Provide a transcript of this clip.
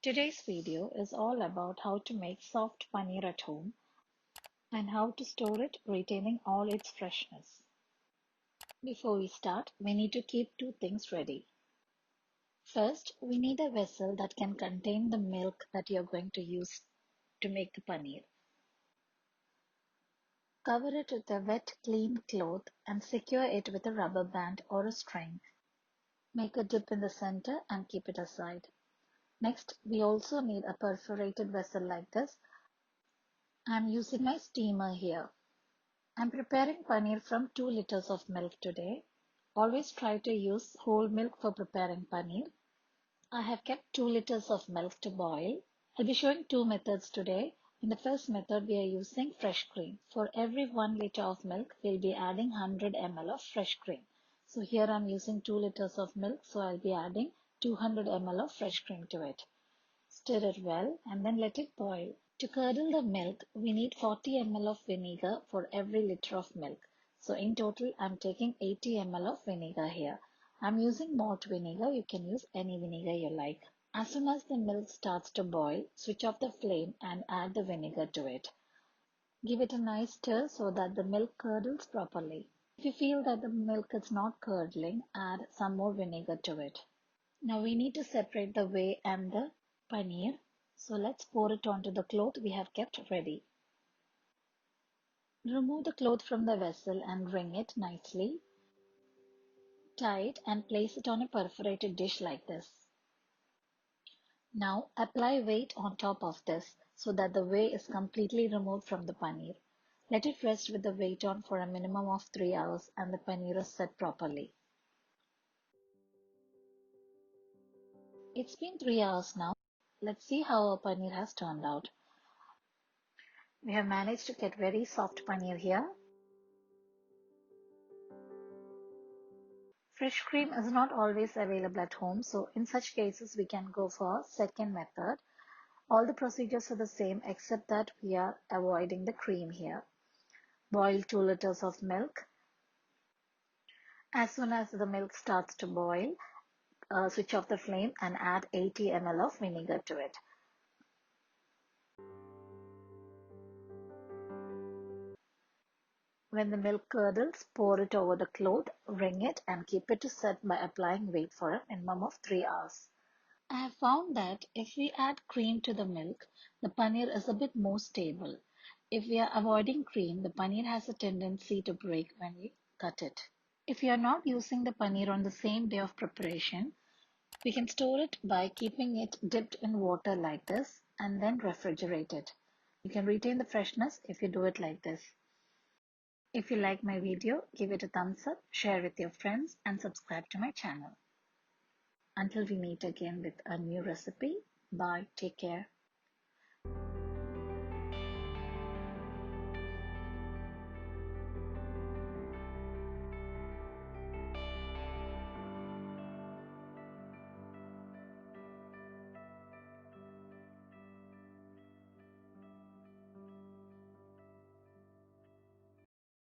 Today's video is all about how to make soft paneer at home and how to store it retaining all its freshness. Before we start, we need to keep two things ready. First, we need a vessel that can contain the milk that you're going to use to make the paneer. Cover it with a wet, clean cloth and secure it with a rubber band or a string. Make a dip in the center and keep it aside. Next, we also need a perforated vessel like this. I'm using my steamer here. I'm preparing paneer from 2 liters of milk today. Always try to use whole milk for preparing paneer. I have kept 2 liters of milk to boil. I'll be showing two methods today. In the first method, we are using fresh cream. For every 1 liter of milk, we'll be adding 100 ml of fresh cream. So here I'm using 2 liters of milk, so I'll be adding 200 ml of fresh cream to it. Stir it well and then let it boil. To curdle the milk, we need 40 ml of vinegar for every liter of milk. So in total, I'm taking 80 ml of vinegar here. I'm using malt vinegar. You can use any vinegar you like. As soon as the milk starts to boil, switch off the flame and add the vinegar to it. Give it a nice stir so that the milk curdles properly. If you feel that the milk is not curdling, add some more vinegar to it. Now we need to separate the whey and the paneer. So let's pour it onto the cloth we have kept ready. Remove the cloth from the vessel and wring it nicely. Tie it and place it on a perforated dish like this. Now apply weight on top of this so that the whey is completely removed from the paneer. Let it rest with the weight on for a minimum of 3 hours and the paneer is set properly. It's been 3 hours now. Let's see how our paneer has turned out. We have managed to get very soft paneer here. Fresh cream is not always available at home, so in such cases we can go for second method. All the procedures are the same except that we are avoiding the cream here. Boil 2 liters of milk. As soon as the milk starts to boil, switch off the flame and add 80 ml of vinegar to it. When the milk curdles, pour it over the cloth, wring it and keep it to set by applying weight for a minimum of 3 hours. I have found that if we add cream to the milk, the paneer is a bit more stable. If we are avoiding cream, the paneer has a tendency to break when we cut it. If you are not using the paneer on the same day of preparation, we can store it by keeping it dipped in water like this and then refrigerate it. You can retain the freshness if you do it like this. If you like my video, give it a thumbs up, share with your friends and subscribe to my channel. Until we meet again with a new recipe, bye, take care.